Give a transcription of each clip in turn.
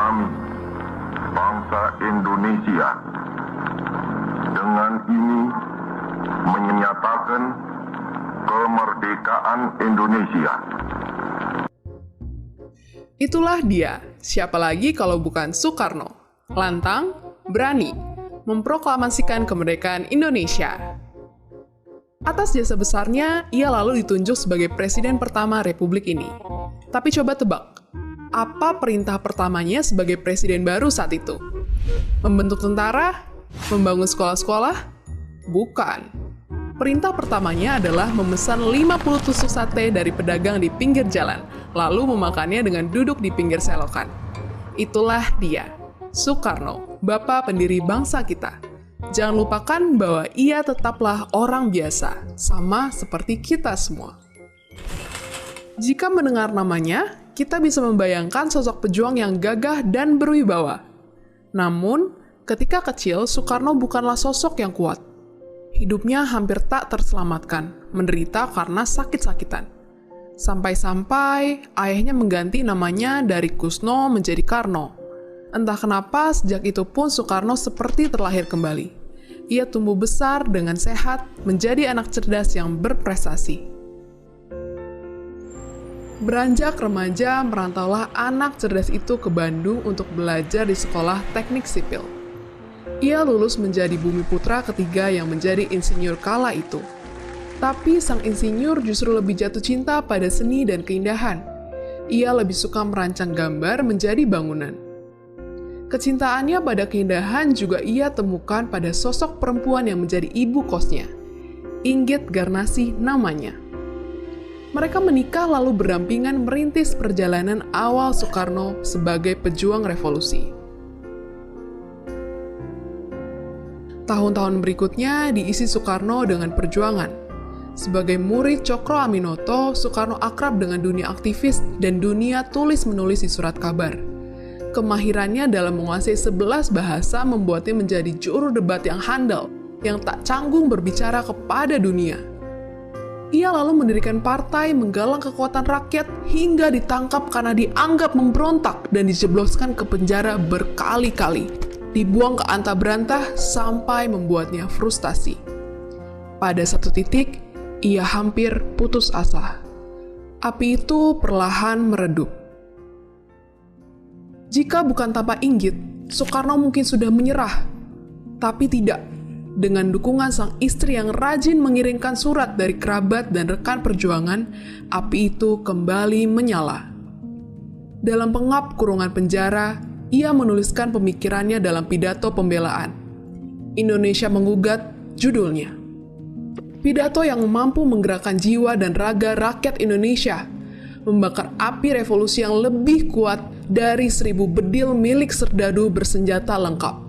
kami, bangsa Indonesia, dengan ini menyatakan kemerdekaan Indonesia. Itulah dia, siapa lagi kalau bukan Soekarno, lantang, berani, memproklamasikan kemerdekaan Indonesia. Atas jasa besarnya, ia lalu ditunjuk sebagai presiden pertama Republik ini. Tapi coba tebak, apa perintah pertamanya sebagai presiden baru saat itu? Membentuk tentara? Membangun sekolah-sekolah? Bukan. Perintah pertamanya adalah memesan 50 tusuk sate dari pedagang di pinggir jalan, lalu memakannya dengan duduk di pinggir selokan. Itulah dia, Soekarno, bapak pendiri bangsa kita. Jangan lupakan bahwa ia tetaplah orang biasa, sama seperti kita semua. Jika mendengar namanya, kita bisa membayangkan sosok pejuang yang gagah dan berwibawa. Namun, ketika kecil, Soekarno bukanlah sosok yang kuat. Hidupnya hampir tak terselamatkan, menderita karena sakit-sakitan. Sampai-sampai ayahnya mengganti namanya dari Kusno menjadi Karno. Entah kenapa sejak itu pun Soekarno seperti terlahir kembali. Ia tumbuh besar dengan sehat, menjadi anak cerdas yang berprestasi. Beranjak remaja, merantaulah anak cerdas itu ke Bandung untuk belajar di sekolah teknik sipil. Ia lulus menjadi bumi putra ketiga yang menjadi insinyur kala itu. Tapi sang insinyur justru lebih jatuh cinta pada seni dan keindahan. Ia lebih suka merancang gambar menjadi bangunan. Kecintaannya pada keindahan juga ia temukan pada sosok perempuan yang menjadi ibu kosnya. Inggit Garnasih namanya. Mereka menikah lalu berdampingan merintis perjalanan awal Soekarno sebagai pejuang revolusi. Tahun-tahun berikutnya diisi Soekarno dengan perjuangan. Sebagai murid Cokro Aminoto, Soekarno akrab dengan dunia aktivis dan dunia tulis-menulis di surat kabar. Kemahirannya dalam menguasai 11 bahasa membuatnya menjadi juru debat yang handal, yang tak canggung berbicara kepada dunia. Ia lalu mendirikan partai menggalang kekuatan rakyat hingga ditangkap karena dianggap memberontak dan dijebloskan ke penjara berkali-kali. Dibuang ke antah berantah sampai membuatnya frustasi. Pada satu titik, ia hampir putus asa. Api itu perlahan meredup. Jika bukan tanpa Inggit, Soekarno mungkin sudah menyerah. Tapi tidak. Dengan dukungan sang istri yang rajin mengirimkan surat dari kerabat dan rekan perjuangan, api itu kembali menyala. Dalam pengap kurungan penjara, ia menuliskan pemikirannya dalam pidato pembelaan. Indonesia Menggugat, judulnya. Pidato yang mampu menggerakkan jiwa dan raga rakyat Indonesia, membakar api revolusi yang lebih kuat dari 1000 bedil milik serdadu bersenjata lengkap.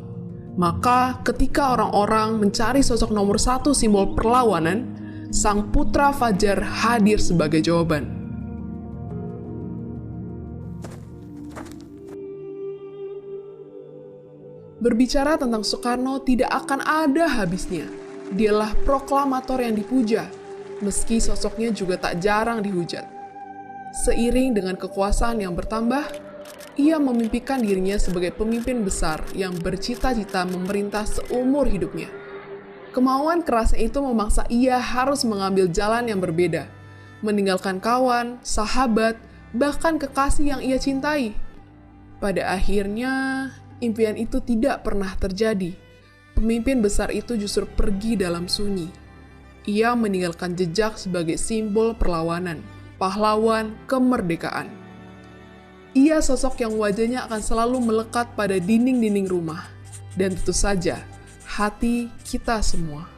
Maka ketika orang-orang mencari sosok nomor 1 simbol perlawanan, sang putra Fajar hadir sebagai jawaban. Berbicara tentang Soekarno tidak akan ada habisnya. Dialah proklamator yang dipuja, meski sosoknya juga tak jarang dihujat. Seiring dengan kekuasaan yang bertambah, ia memimpikan dirinya sebagai pemimpin besar yang bercita-cita memerintah seumur hidupnya. Kemauan kerasnya itu memaksa ia harus mengambil jalan yang berbeda, meninggalkan kawan, sahabat, bahkan kekasih yang ia cintai. Pada akhirnya, impian itu tidak pernah terjadi. Pemimpin besar itu justru pergi dalam sunyi. Ia meninggalkan jejak sebagai simbol perlawanan, pahlawan kemerdekaan. Ia sosok yang wajahnya akan selalu melekat pada dinding-dinding rumah. Dan tentu saja, hati kita semua.